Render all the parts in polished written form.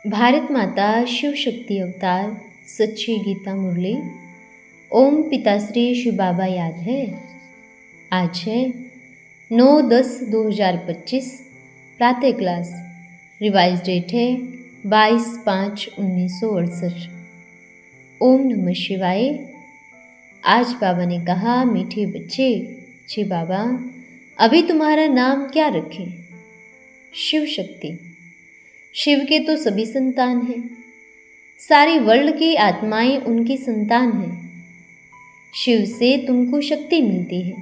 भारत माता शिव शक्ति अवतार सच्ची गीता मुरली। ओम पिताश्री शिव बाबा याद है। आज है 9/10/2025 प्रातः क्लास। रिवाइज डेट है 22/5/1968। ओम नमः शिवाय। आज बाबा ने कहा, मीठे बच्चे, जी बाबा अभी तुम्हारा नाम क्या रखें? शिव शक्ति। शिव के तो सभी संतान हैं, सारी वर्ल्ड की आत्माएं उनकी संतान हैं। शिव से तुमको शक्ति मिलती है।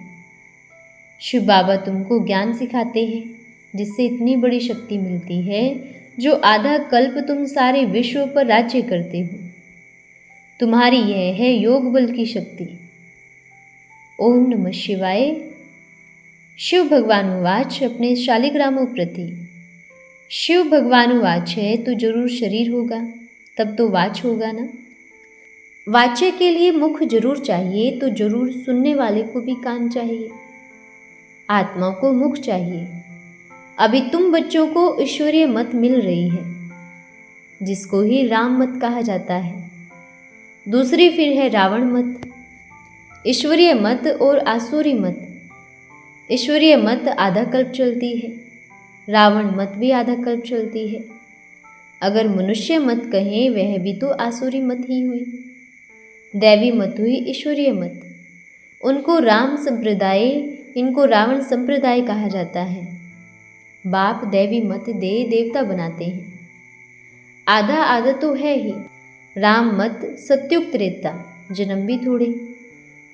शिव बाबा तुमको ज्ञान सिखाते हैं, जिससे इतनी बड़ी शक्ति मिलती है जो आधा कल्प तुम सारे विश्व पर राज्य करते हो। तुम्हारी यह है योग बल की शक्ति। ओम नमः शिवाय। शिव भगवानुवाच अपने शालिग्रामों प्रति। शिव भगवानुवाच है तो जरूर शरीर होगा, तब तो वाच होगा ना। वाच्य के लिए मुख जरूर चाहिए, तो जरूर सुनने वाले को भी कान चाहिए। आत्मा को मुख चाहिए। अभी तुम बच्चों को ईश्वरीय मत मिल रही है, जिसको ही राम मत कहा जाता है। दूसरी फिर है रावण मत। ईश्वरीय मत और आसुरी मत। ईश्वरीय मत आधा कल्प चलती है, रावण मत भी आधा कल्प चलती है। अगर मनुष्य मत कहें, वह भी तो आसुरी मत ही हुई। दैवी मत हुई ईश्वरीय मत। उनको राम संप्रदाय, इनको रावण संप्रदाय कहा जाता है। बाप दैवी मत दे देवता बनाते हैं। आधा आधा तो है ही। राम मत सत्युग त्रेता, जन्म भी थोड़े,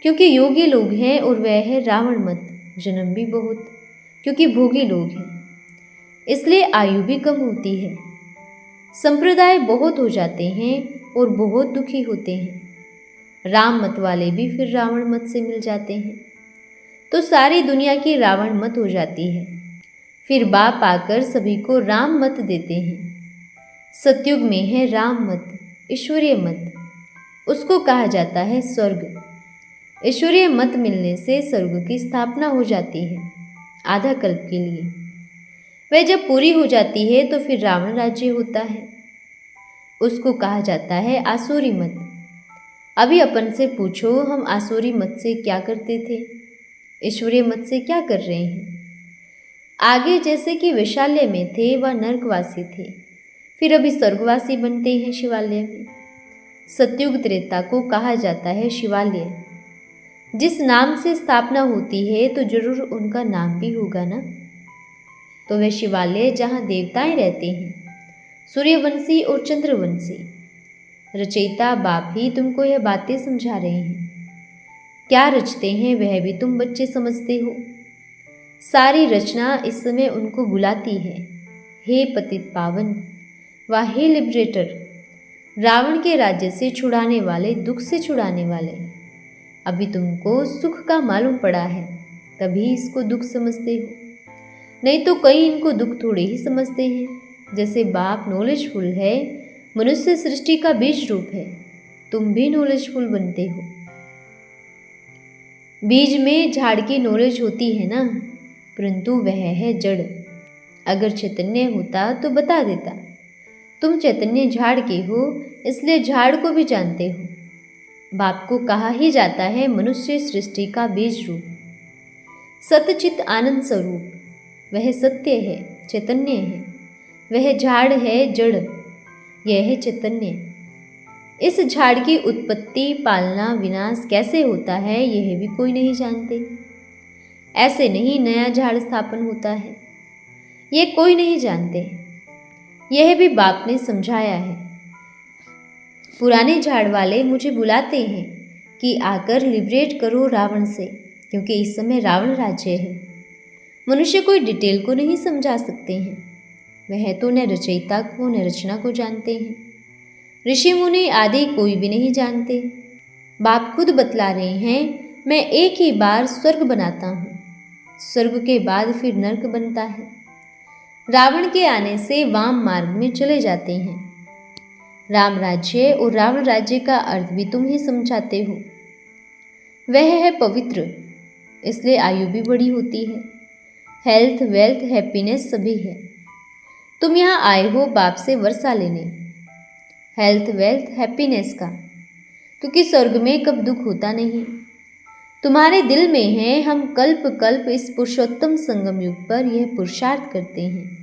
क्योंकि योगी लोग हैं। और वह है रावण मत, जन्म भी बहुत, क्योंकि भोगी लोग हैं, इसलिए आयु भी कम होती है। संप्रदाय बहुत हो जाते हैं और बहुत दुखी होते हैं। राम मत वाले भी फिर रावण मत से मिल जाते हैं, तो सारी दुनिया की रावण मत हो जाती है। फिर बाप आकर सभी को राम मत देते हैं। सतयुग में है राम मत, ईश्वरीय मत, उसको कहा जाता है स्वर्ग। ईश्वरीय मत मिलने से स्वर्ग की स्थापना हो जाती है आधा कल्प के लिए। वह जब पूरी हो जाती है तो फिर रावण राज्य होता है, उसको कहा जाता है आसुरी मत। अभी अपन से पूछो, हम आसुरी मत से क्या करते थे, ईश्वरीय मत से क्या कर रहे हैं? आगे जैसे कि वैशाल्य में थे वह नरकवासी थे, फिर अभी स्वर्गवासी बनते हैं शिवालय में। सतयुग त्रेता को कहा जाता है शिवालय। जिस नाम से स्थापना होती है तो जरूर उनका नाम भी होगा ना। तो वह शिवालय जहाँ देवताएं रहते हैं, सूर्यवंशी और चंद्रवंशी। रचयिता बाप ही तुमको यह बातें समझा रहे हैं। क्या रचते हैं वह भी तुम बच्चे समझते हो। सारी रचना इस समय उनको बुलाती है, हे पतित पावन व हे लिबरेटर, रावण के राज्य से छुड़ाने वाले, दुख से छुड़ाने वाले। अभी तुमको सुख का मालूम पड़ा है, तभी इसको दुख समझते हो, नहीं तो कई इनको दुख थोड़े ही समझते हैं। जैसे बाप नॉलेजफुल है, मनुष्य सृष्टि का बीज रूप है, तुम भी नॉलेजफुल बनते हो। बीज में झाड़ की नॉलेज होती है ना, परंतु वह है जड़। अगर चैतन्य होता तो बता देता। तुम चैतन्य झाड़ के हो, इसलिए झाड़ को भी जानते हो। बाप को कहा ही जाता है मनुष्य सृष्टि का बीज रूप, सतचित आनंद स्वरूप। वह सत्य है, चैतन्य है। वह झाड़ है, जड़। यह है चैतन्य। इस झाड़ की उत्पत्ति, पालना, विनाश कैसे होता है, यह भी कोई नहीं जानते। ऐसे नहीं नया झाड़ स्थापन होता है, यह कोई नहीं जानते। यह भी बाप ने समझाया है। पुराने झाड़ वाले मुझे बुलाते हैं कि आकर लिबरेट करो रावण से, क्योंकि इस समय रावण राज्य है। मनुष्य कोई डिटेल को नहीं समझा सकते हैं। वह तो न रचयिता को न रचना को जानते हैं। ऋषि मुनि आदि कोई भी नहीं जानते। बाप खुद बतला रहे हैं, मैं एक ही बार स्वर्ग बनाता हूँ, स्वर्ग के बाद फिर नरक बनता है। रावण के आने से वाम मार्ग में चले जाते हैं। राम राज्य और रावण राज्य का अर्थ भी तुम ही समझाते हो। वह है पवित्र, इसलिए आयु भी बड़ी होती है। हेल्थ, वेल्थ, हैप्पीनेस सभी है। तुम यहाँ आए हो बाप से वर्षा लेने, हेल्थ वेल्थ हैप्पीनेस का, क्योंकि स्वर्ग में कब दुख होता नहीं। तुम्हारे दिल में है, हम कल्प कल्प इस पुरुषोत्तम संगम युग पर यह पुरुषार्थ करते हैं।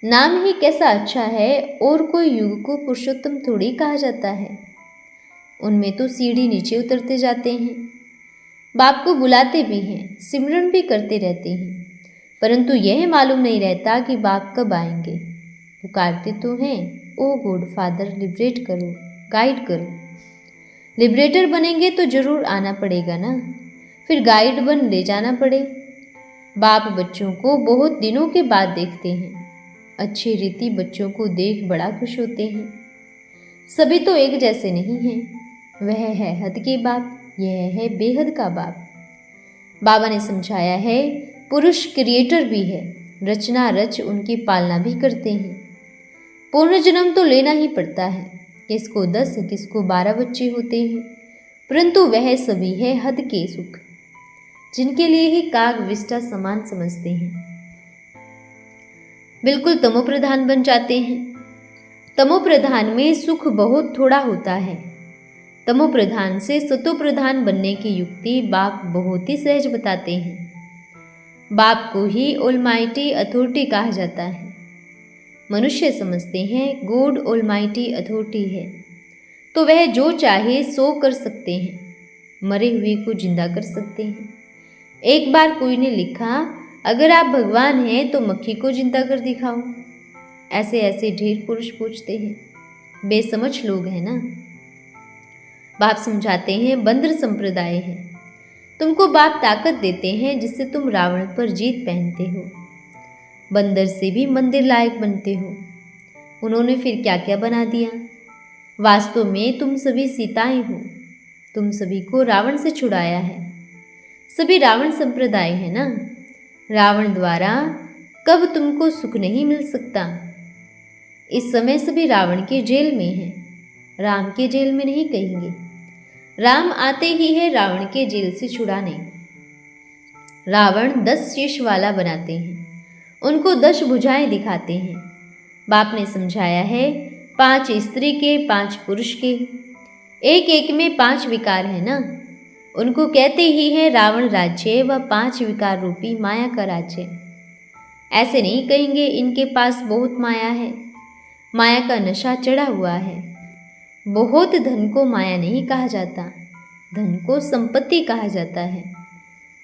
नाम ही कैसा अच्छा है, और कोई युग को पुरुषोत्तम थोड़ी कहा जाता है। उनमें तो सीढ़ी नीचे उतरते जाते हैं। बाप को बुलाते भी हैं, सिमरन भी करते रहते हैं, परंतु यह मालूम नहीं रहता कि बाप कब आएंगे। पुकारते तो हैं, ओ गॉड फादर लिबरेट करो, गाइड करो। लिबरेटर बनेंगे तो जरूर आना पड़ेगा ना, फिर गाइड बन ले जाना पड़े। बाप बच्चों को बहुत दिनों के बाद देखते हैं। अच्छी रीति बच्चों को देख बड़ा खुश होते हैं। सभी तो एक जैसे नहीं हैं। वह है हद के बाप, यह है बेहद का बाप। बाबा ने समझाया है, पुरुष क्रिएटर भी है, रचना रच उनकी पालना भी करते हैं। पुनर्जन्म तो लेना ही पड़ता है, किसको 10 किसको 12 बच्चे होते हैं, परंतु वह सभी है हद के सुख, जिनके लिए ही काग विष्टा समान समझते हैं। बिल्कुल तमोप्रधान बन जाते हैं। तमोप्रधान में सुख बहुत थोड़ा होता है। तमोप्रधान से सतोप्रधान बनने की युक्ति बाप बहुत ही सहज बताते हैं। बाप को ही ऑलमाइटी अथॉरिटी कहा जाता है। मनुष्य समझते हैं गॉड ऑलमाइटी अथॉरिटी है, तो वह जो चाहे सो कर सकते हैं, मरे हुए को जिंदा कर सकते हैं। एक बार कोई ने लिखा, अगर आप भगवान हैं तो मक्खी को जिंदा कर दिखाओ। ऐसे ऐसे ढेर पुरुष पूछते हैं, बेसमझ लोग हैं ना। बाप समझाते हैं, बंदर संप्रदाय है। तुमको बाप ताकत देते हैं जिससे तुम रावण पर जीत पहनते हो, बंदर से भी मंदिर लायक बनते हो। उन्होंने फिर क्या क्या बना दिया। वास्तव में तुम सभी सीताएं हो। तुम सभी को रावण से छुड़ाया है। सभी रावण संप्रदाय है ना। रावण द्वारा कब तुमको सुख नहीं मिल सकता। इस समय सभी रावण के जेल में हैं, राम के जेल में नहीं कहेंगे। राम आते ही है रावण के जेल से छुड़ाने। रावण 10 शीश वाला बनाते हैं, उनको 10 भुजाएं दिखाते हैं। बाप ने समझाया है, 5 स्त्री के 5 पुरुष के, एक एक में 5 विकार है ना। उनको कहते ही है रावण राज्य व 5 विकार रूपी माया का राज्य। ऐसे नहीं कहेंगे इनके पास बहुत माया है, माया का नशा चढ़ा हुआ है। बहुत धन को माया नहीं कहा जाता, धन को संपत्ति कहा जाता है।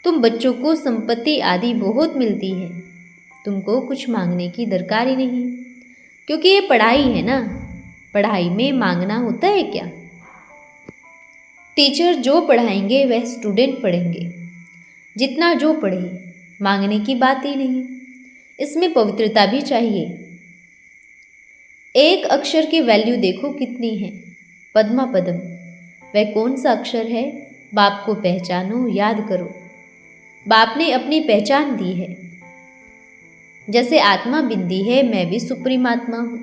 तुम बच्चों को संपत्ति आदि बहुत मिलती है, तुमको कुछ मांगने की दरकार ही नहीं, क्योंकि ये पढ़ाई है ना। पढ़ाई में मांगना होता है क्या। टीचर जो पढ़ाएंगे वह स्टूडेंट पढ़ेंगे, जितना जो पढ़े, मांगने की बात ही नहीं। इसमें पवित्रता भी चाहिए। एक अक्षर की वैल्यू देखो कितनी है। पद्मा पदम, वह कौन सा अक्षर है। बाप को पहचानो, याद करो। बाप ने अपनी पहचान दी है। जैसे आत्मा बिंदी है, मैं भी सुप्रीम आत्मा हूँ।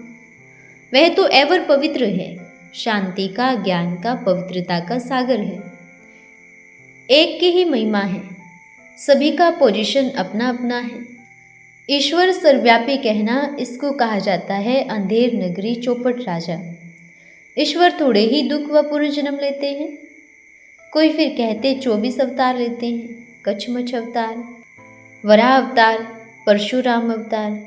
वह तो एवर पवित्र है, शांति का, ज्ञान का, पवित्रता का सागर है। एक की ही महिमा है, सभी का पोजीशन अपना अपना है। ईश्वर सर्वव्यापी कहना, इसको कहा जाता है अंधेर नगरी चौपट राजा। ईश्वर थोड़े ही दुख व पुनर्जन्म लेते हैं। कोई फिर कहते 24 अवतार लेते हैं, कछमछ अवतार, वराह अवतार, परशुराम अवतार।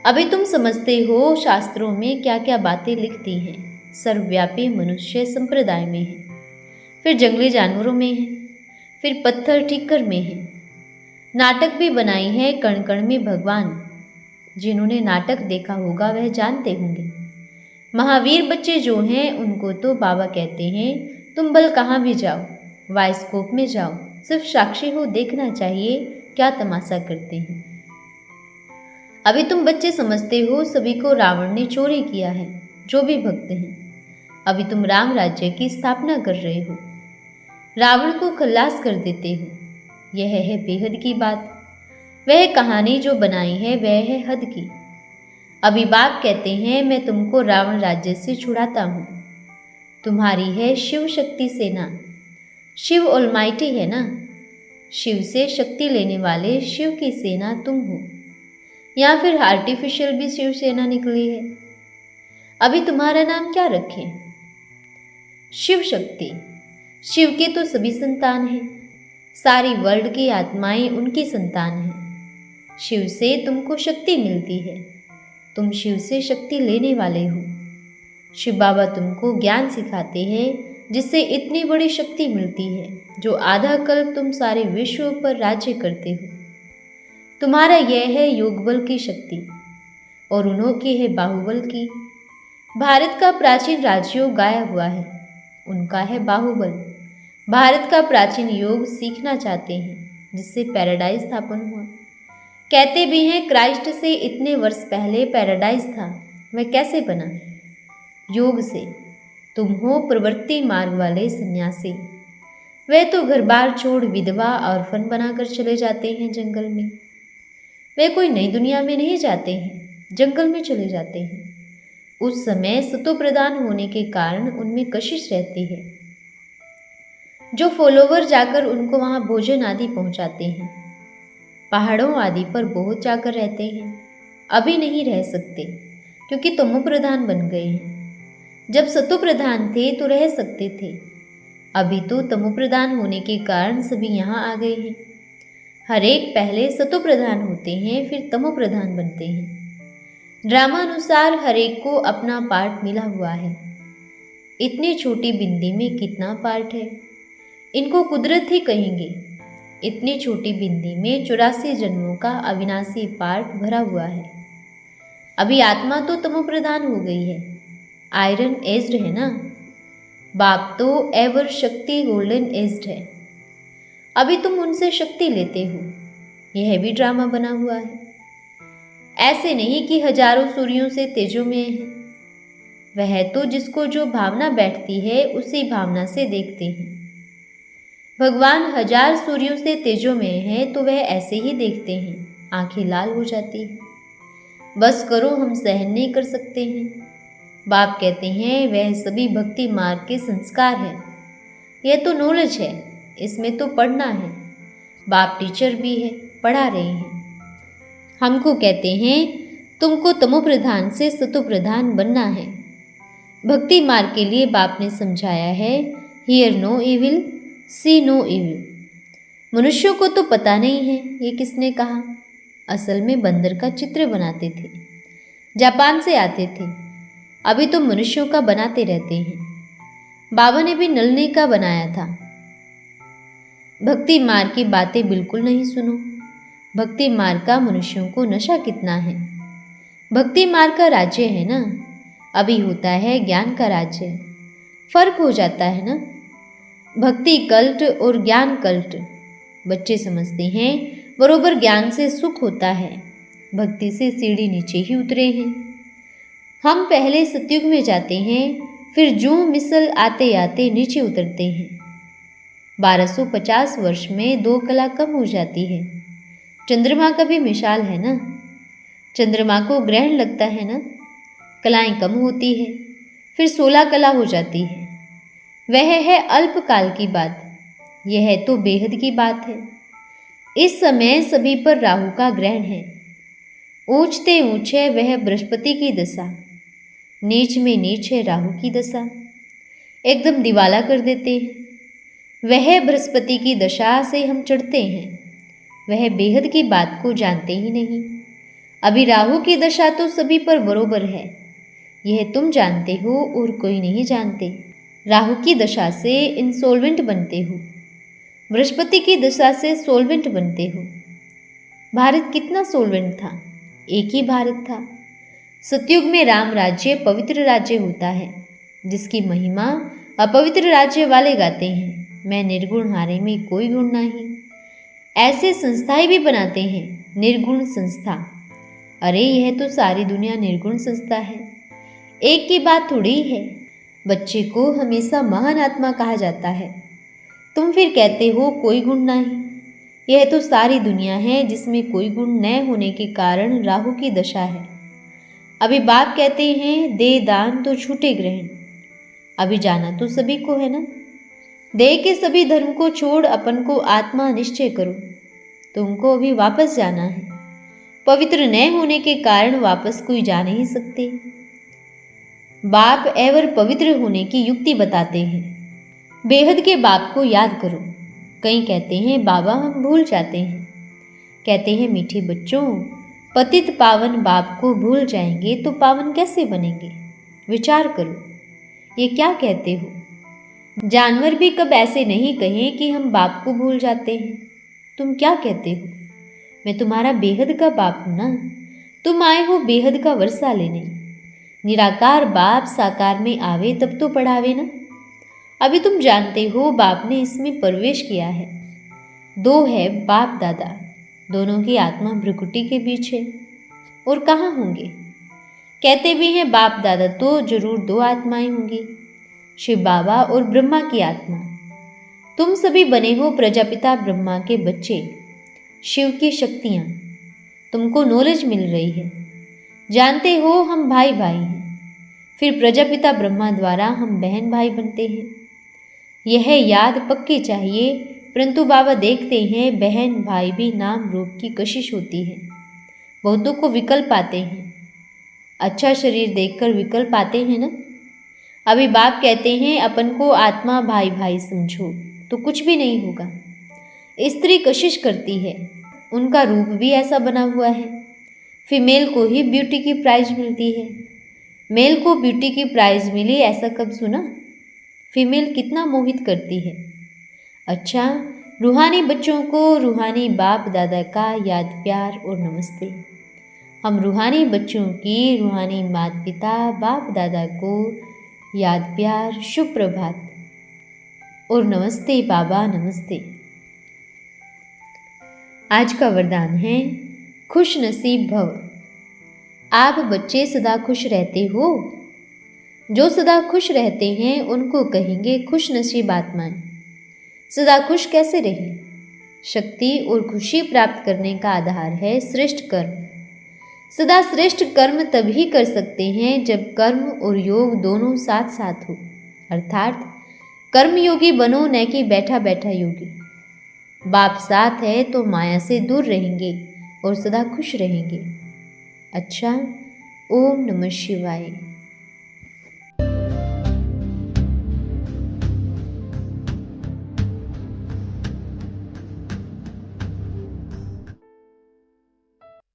अभी तुम समझते हो शास्त्रों में क्या क्या बातें लिखती हैं। सर्वव्यापी मनुष्य संप्रदाय में है, फिर जंगली जानवरों में है, फिर पत्थर ठिक्कर में है। नाटक भी बनाई है कण कण में भगवान। जिन्होंने नाटक देखा होगा वह जानते होंगे। महावीर बच्चे जो हैं उनको तो बाबा कहते हैं, तुम बल कहाँ भी जाओ, वाइस्कोप में जाओ, सिर्फ साक्षी हो, देखना चाहिए क्या तमाशा करते हैं। अभी तुम बच्चे समझते हो सभी को रावण ने चोरी किया है, जो भी भक्त हैं। अभी तुम राम राज्य की स्थापना कर रहे हो, रावण को खल्लास कर देते हो। यह है बेहद की बात। वह कहानी जो बनाई है वह है हद की। अभी बाप कहते हैं, मैं तुमको रावण राज्य से छुड़ाता हूँ। तुम्हारी है शिव शक्ति सेना। शिव ऑलमाइटी है ना। शिव से शक्ति लेने वाले शिव की सेना तुम हो। या फिर आर्टिफिशियल भी शिवसेना निकली है? अभी तुम्हारा नाम क्या रखें? शिव शक्ति। शिव के तो सभी संतान हैं, सारी वर्ल्ड की आत्माएं उनकी संतान हैं। शिव से तुमको शक्ति मिलती है, तुम शिव से शक्ति लेने वाले हो। शिव बाबा तुमको ज्ञान सिखाते हैं जिससे इतनी बड़ी शक्ति मिलती है जो आधा कल्प तुम सारे विश्व पर राज्य करते हो। तुम्हारा यह है योग बल की शक्ति और उन्हों की है बाहुबल की। भारत का प्राचीन राजयोग गाया हुआ है, उनका है बाहुबल। भारत का प्राचीन योग सीखना चाहते हैं जिससे पैराडाइज स्थापन हुआ। कहते भी हैं क्राइस्ट से इतने वर्ष पहले पैराडाइज था, वह कैसे बना? योग से। तुम हो प्रवृत्ति मार्ग वाले सन्यासी। वे तो घर बार छोड़ विधवा और फन बनाकर चले जाते हैं जंगल में। वे कोई नई दुनिया में नहीं जाते हैं, जंगल में चले जाते हैं। उस समय सतो प्रदान होने के कारण उनमें कशिश रहती है। जो फॉलोवर जाकर उनको वहां भोजन आदि पहुंचाते हैं। पहाड़ों आदि पर बहुत जाकर रहते हैं। अभी नहीं रह सकते क्योंकि तमो प्रधान बन गए हैं। जब सतो प्रधान थे तो रह सकते थे, अभी तो तमो प्रधान होने के कारण सभी यहाँ आ गए हैं। हर एक पहले सतो प्रधान होते हैं, फिर तमो प्रधान बनते हैं। ड्रामा अनुसार हर एक को अपना पार्ट मिला हुआ है। इतनी छोटी बिंदी में कितना पार्ट है, इनको कुदरत ही कहेंगे। इतनी छोटी बिंदी में 84 जन्मों का अविनाशी पार्ट भरा हुआ है। अभी आत्मा तो तमो प्रधान हो गई है, आयरन एज्ड है ना। बाप तो एवर शक्ति गोल्डन एज्ड है। अभी तुम उनसे शक्ति लेते हो, यह भी ड्रामा बना हुआ है। ऐसे नहीं कि हजारों सूर्यों से तेजोमय है। वह तो जिसको जो भावना बैठती है उसी भावना से देखते हैं। भगवान हजार सूर्यों से तेजोमय है तो वह ऐसे ही देखते हैं, आंखें लाल हो जाती हैं। बस करो, हम सहन नहीं कर सकते हैं। बाप कहते हैं वह सभी भक्ति मार्ग के संस्कार है। यह तो नॉलेज है, इसमें तो पढ़ना है। बाप टीचर भी है, पढ़ा रहे हैं। हमको कहते हैं तुमको तमो प्रधान से सतो प्रधान बनना है। भक्ति मार्ग के लिए बाप ने समझाया है, hear no evil, see no evil. मनुष्यों को तो पता नहीं है ये किसने कहा। असल में बंदर का चित्र बनाते थे, जापान से आते थे। अभी तो मनुष्यों का बनाते रहते हैं। बाबा ने भी नलनी का बनाया था। भक्ति मार्ग की बातें बिल्कुल नहीं सुनो। भक्ति मार्ग का मनुष्यों को नशा कितना है। भक्ति मार्ग का राज्य है ना, अभी होता है ज्ञान का राज्य। फर्क हो जाता है ना। भक्ति कल्ट और ज्ञान कल्ट। बच्चे समझते हैं बरोबर ज्ञान से सुख होता है, भक्ति से सीढ़ी नीचे ही उतरे हैं। हम पहले सतयुग में जाते हैं, फिर जूं मिसल आते आते नीचे उतरते हैं। 1250 वर्ष में 2 कला कम हो जाती है। चंद्रमा का भी मिसाल है ना। चंद्रमा को ग्रहण लगता है ना, कलाएं कम होती है, फिर 16 कला हो जाती है। वह है अल्पकाल की बात, यह तो बेहद की बात है। इस समय सभी पर राहु का ग्रहण है। ऊंचते ऊंच है वह बृहस्पति की दशा, नीच में नीच है राहु की दशा। एकदम दिवाला कर देते हैं। वह बृहस्पति की दशा से हम चढ़ते हैं, वह बेहद की बात को जानते ही नहीं। अभी राहु की दशा तो सभी पर बरोबर है, यह तुम जानते हो और कोई नहीं जानते। राहु की दशा से इंसॉल्वेंट बनते हो, बृहस्पति की दशा से सोल्वेंट बनते हो। भारत कितना सोल्वेंट था, एक ही भारत था। सतयुग में राम राज्य पवित्र राज्य होता है, जिसकी महिमा अपवित्र राज्य वाले गाते हैं। मैं निर्गुण हारे में कोई गुण नहीं। ऐसे संस्थाएं भी बनाते हैं, निर्गुण संस्था। अरे यह तो सारी दुनिया निर्गुण संस्था है, एक की बात थोड़ी है। बच्चे को हमेशा महान आत्मा कहा जाता है, तुम फिर कहते हो कोई गुण नहीं। यह तो सारी दुनिया है जिसमें कोई गुण न होने के कारण राहु की दशा है। अभी बाप कहते हैं दे दान तो छूटे ग्रहण। अभी जाना तो सभी को है ना। देह के सभी धर्म को छोड़ अपन को आत्मा निश्चय करो। तुमको अभी वापस जाना है। पवित्र न होने के कारण वापस कोई जा नहीं सकते। बाप एवर पवित्र होने की युक्ति बताते हैं। बेहद के बाप को याद करो। कई कहते हैं बाबा हम भूल जाते हैं। कहते हैं मीठे बच्चों, पतित पावन बाप को भूल जाएंगे तो पावन कैसे बनेंगे? विचार करो, ये क्या कहते हो? जानवर भी कब ऐसे नहीं कहें कि हम बाप को भूल जाते हैं। तुम क्या कहते हो? मैं तुम्हारा बेहद का बाप हूं ना। तुम आए हो बेहद का वर्षा लेने। निराकार बाप साकार में आवे तब तो पढ़ावे ना। अभी तुम जानते हो बाप ने इसमें प्रवेश किया है। दो है बाप दादा, दोनों की आत्मा भ्रुकुटी के बीच है। और कहाँ होंगे? कहते भी हैं बाप दादा तो जरूर दो आत्माएं होंगी, शिव बाबा और ब्रह्मा की आत्मा। तुम सभी बने हो प्रजापिता ब्रह्मा के बच्चे, शिव की शक्तियाँ। तुमको नॉलेज मिल रही है। जानते हो हम भाई भाई हैं, फिर प्रजापिता ब्रह्मा द्वारा हम बहन भाई बनते हैं। यह याद पक्की चाहिए। परंतु बाबा देखते हैं बहन भाई भी नाम रूप की कशिश होती है। बहुतों को विकल्प आते हैं। अच्छा शरीर देखकर विकल्प आते हैं ना। अभी बाप कहते हैं अपन को आत्मा भाई भाई समझो तो कुछ भी नहीं होगा। स्त्री कशिश करती है, उनका रूप भी ऐसा बना हुआ है। फीमेल को ही ब्यूटी की प्राइज मिलती है, मेल को ब्यूटी की प्राइज मिली ऐसा कब सुना? फीमेल कितना मोहित करती है। अच्छा, रूहानी बच्चों को रूहानी बाप दादा का याद प्यार और नमस्ते। हम रूहानी बच्चों की रूहानी माता पिता बाप दादा को याद प्यार, शुभ प्रभात और नमस्ते बाबा नमस्ते। आज का वरदान है खुश नसीब भव। आप बच्चे सदा खुश रहते हो। जो सदा खुश रहते हैं उनको कहेंगे खुश नसीब आत्माएं। सदा खुश कैसे रहें? शक्ति और खुशी प्राप्त करने का आधार है श्रेष्ठ कर्म। सदा श्रेष्ठ कर्म तभी कर सकते हैं जब कर्म और योग दोनों साथ साथ हो, अर्थात कर्म योगी बनो न कि बैठा बैठा योगी। बाप साथ है तो माया से दूर रहेंगे और सदा खुश रहेंगे। अच्छा, ओम नमः शिवाय।